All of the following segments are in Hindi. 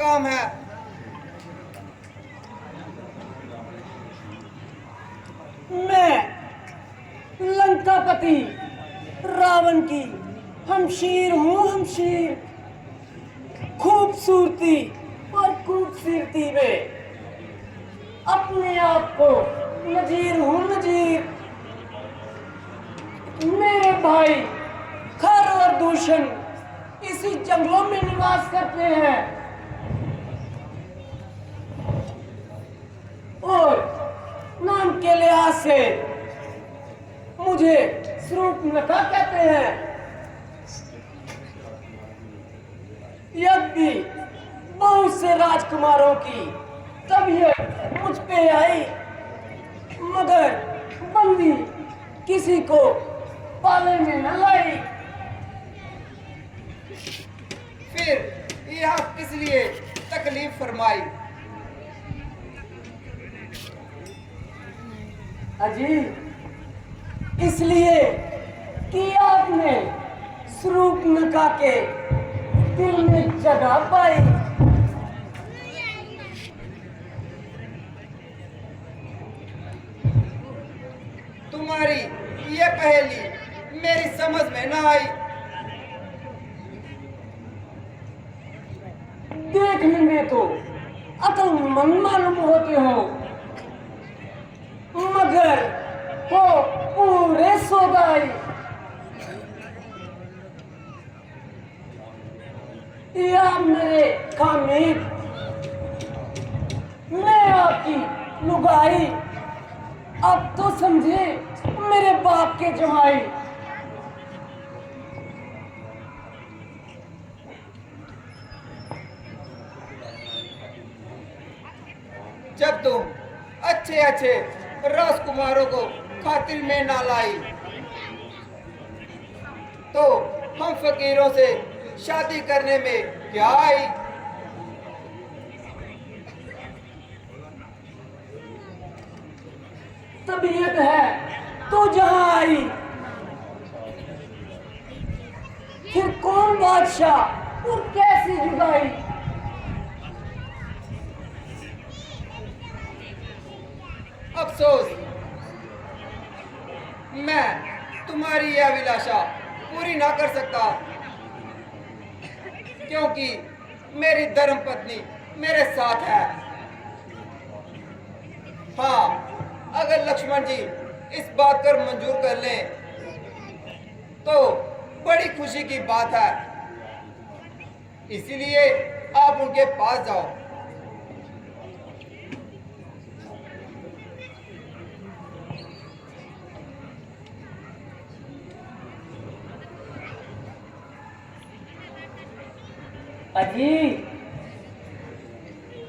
काम है। मैं लंकापति रावण की हमशीर हूँ, हमशीर। खूबसूरती और खूबसूरती में अपने आप को नजीर हूँ, नजीर। मेरे भाई खर और दूषण इसी जंगलों में निवास करते हैं और नाम के लिहाज से मुझे शूर्पणखा कहते हैं। यद्यपि बहुत से राजकुमारों की तबीयत मुझ पे आई, मगर बंदी किसी को पाले में न लाई। फिर यह किस लिए तकलीफ फरमाई? अजी, इसलिए कि आपने शूर्पणखा के दिल में जगह पाई। तुम्हारी ये पहेली मेरी समझ में न आई। देखने में तो अक्लमंद मालूम होते हो, मगर हो पूरे सौदाई। या मेरे खामिद, मैं आपकी लुगाई। अब तो समझे मेरे बाप के जमाई। जब तुम अच्छे अच्छे राजकुमारों को खातिर में ना लाई, तो हम फकीरों से शादी करने में क्या आई? तबीयत है तो जहां आई, फिर कौन बादशाह और कैसी जुदाई। अफसोस, मैं तुम्हारी यह अभिलाषा पूरी ना कर सकता, क्योंकि मेरी धर्मपत्नी मेरे साथ है। हाँ, अगर लक्ष्मण जी इस बात कर मंजूर कर लें तो बड़ी खुशी की बात है। इसीलिए आप उनके पास जाओ। अजी,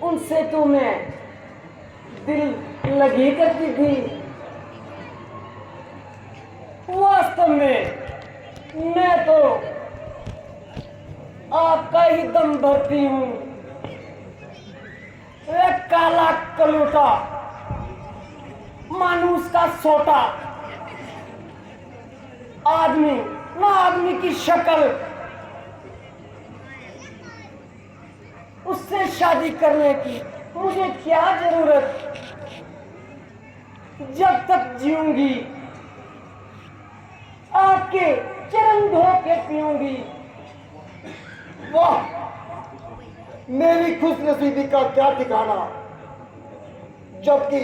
उनसे तो मैं दिल लगी करती थी। वास्तव में मैं तो आपका ही दम भरती हूँ। एक काला कलूटा, मानूस का सोटा आदमी, ना आदमी की शक्ल, उससे शादी करने की मुझे क्या जरूरत। जब तक जीऊंगी आपके चरण धो के पीऊंगी। वाह, मेरी खुशनसीबी का क्या ठिकाना, जबकि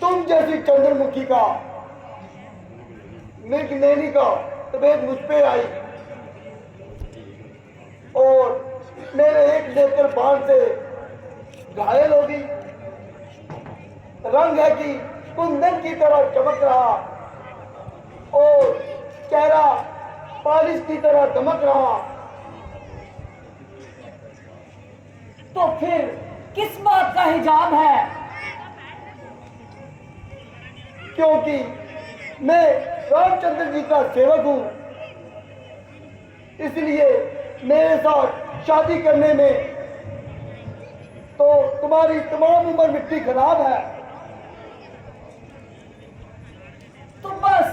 तुम जैसी चंद्रमुखी का मृगनयनी का तबीयत मुझ पे आई और मेरे एक नेत्र बाण से घायल होगी। रंग है कि कुंदन की तरह चमक रहा और चेहरा पालिश की तरह दमक रहा। तो फिर किस बात का हिजाब है? क्योंकि मैं रामचंद्र जी का सेवक हूं, इसलिए मेरे साथ शादी करने में तो तुम्हारी तमाम उम्र मिट्टी खराब है। तो बस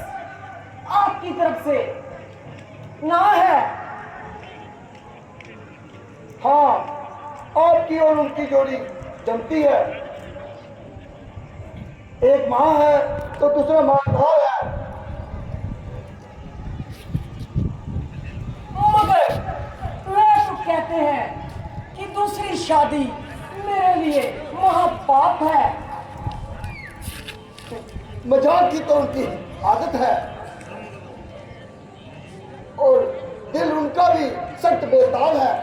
आपकी तरफ से ना है। हाँ, आपकी और उनकी जोड़ी जमती है। एक माँ है तो दूसरा मानधार है। मगर वे तो कहते हैं कि दूसरी शादी मेरे लिए महापाप है। मजाक की तो उनकी आदत है और दिल उनका भी सख्त बेताब है।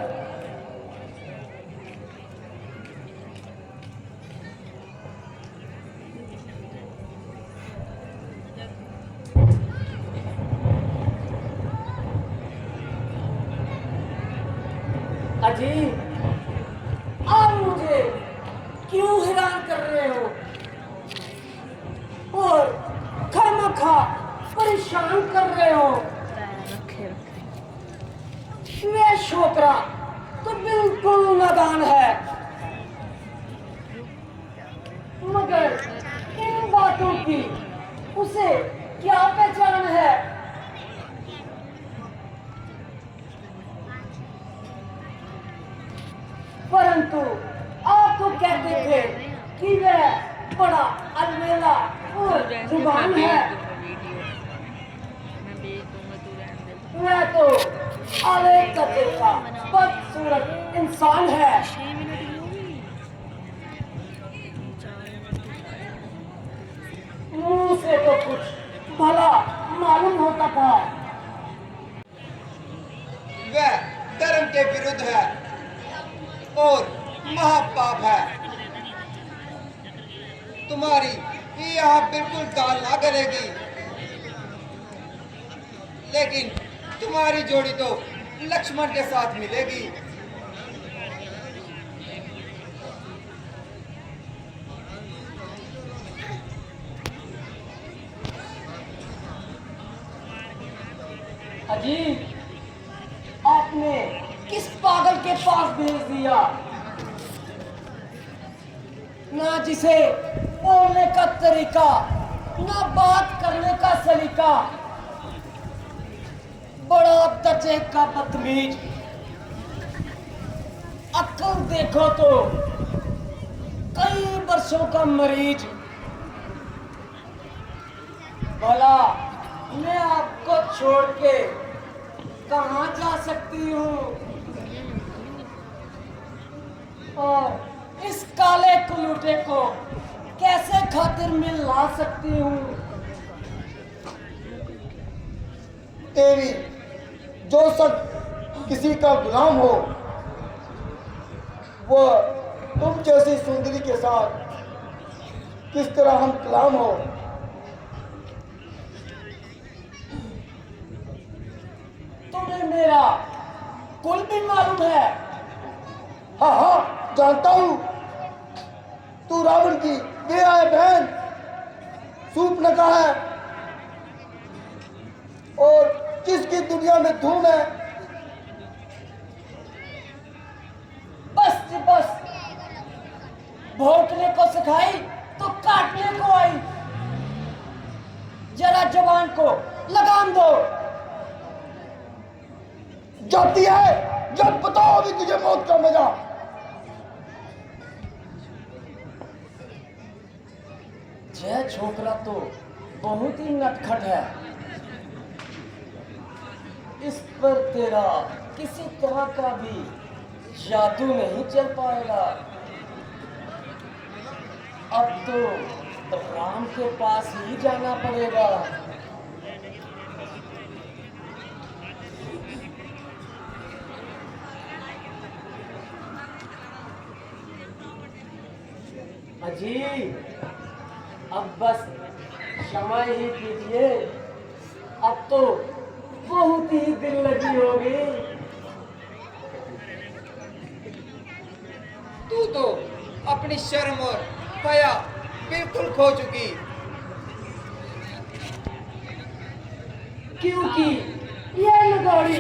अजीब, आप मुझे क्यों हैरान कर रहे हो और खामखा परेशान कर रहे हो? वे छोकरा तो बिल्कुल नादान है, मगर इन बातों की उसे क्या पहचान है? परंतु आप तो कहते थे कि वह बड़ा अलमेला और जुबान है। वह तो आले कदे का बदसूरत इंसान है। मुंह से तो कुछ भला मालूम होता था। वह धर्म के विरुद्ध है और महापाप है। तुम्हारी यहाँ बिल्कुल दाल ना गलेगी, लेकिन तुम्हारी जोड़ी तो लक्ष्मण के साथ मिलेगी। अजीब, आपने किस पागल के पास भेज दिया? ना जिसे बोलने का तरीका, ना बात करने का सलीका, बड़ा दर्जे का बदतमीज। अक्ल देखो तो कई वर्षों का मरीज। भला मैं आपको छोड़ के कहाँ जा सकती हूँ और इस काले कुलूटे को कैसे खातिर में ला सकती हूँ? तेरी जो शख्स किसी का गुलाम हो, वह तुम जैसी सुंदरी के साथ किस तरह हम कलाम हो। तुम्हें मेरा कुल भी मालूम है? हाँ हाँ, जानता हूँ। तू रावण की बेया है बहन, सूप नका है और किसकी दुनिया में धूम है। बस जी बस, भौंकने को सिखाई तो काटने को आई। जरा जवान को लगाम दो। जाती है जब बताओ अभी तुझे मौत का मजा। यह छोकरा तो बहुत ही नटखट है। इस पर तेरा किसी तरह का भी जादू नहीं चल पाएगा। अब तो राम के पास ही जाना पड़ेगा। अजी, अब बस क्षमा ही कीजिए। अब तो बहुत ही दिल लगी होगी। तू तो अपनी शर्म और हया बिल्कुल खो चुकी। क्योंकि यह लगौड़ी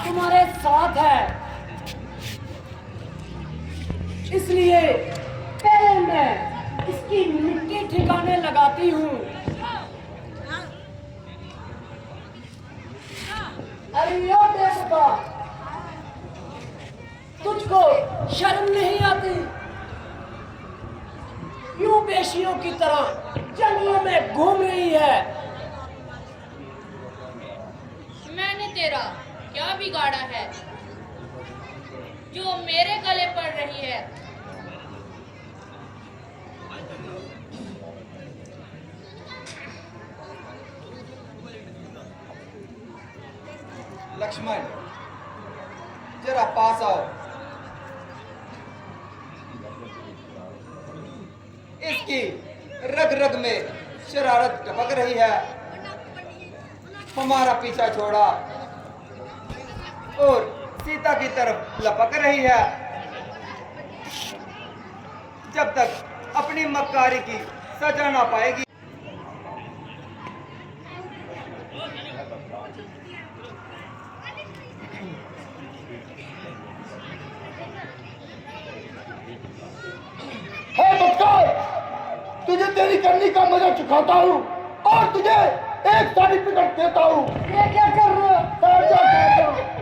तुम्हारे साथ है, इसलिए पहले मैं इसकी मिट्टी ठिकाने लगाती हूँ। अरे यो देवता, तुझको शर्म नहीं आती? परदेशियों की तरह जंगलों में घूम रही है। मैंने तेरा क्या बिगाड़ा है जो मेरे गले पड़ रही है? लक्ष्मण, जरा पास आओ। इसकी रग रग में शरारत टपक रही है। हमारा पीछा छोड़ा और सीता की तरफ लपक रही है। जब तक अपनी मक्कारी की सजा ना पाएगी। हे बच्चा, तुझे तेरी करनी का मजा चुकाता हूँ और तुझे एक सर्टिफिकेट देता हूँ। ये क्या कर रहे हो? बैठ जा, बैठ जा।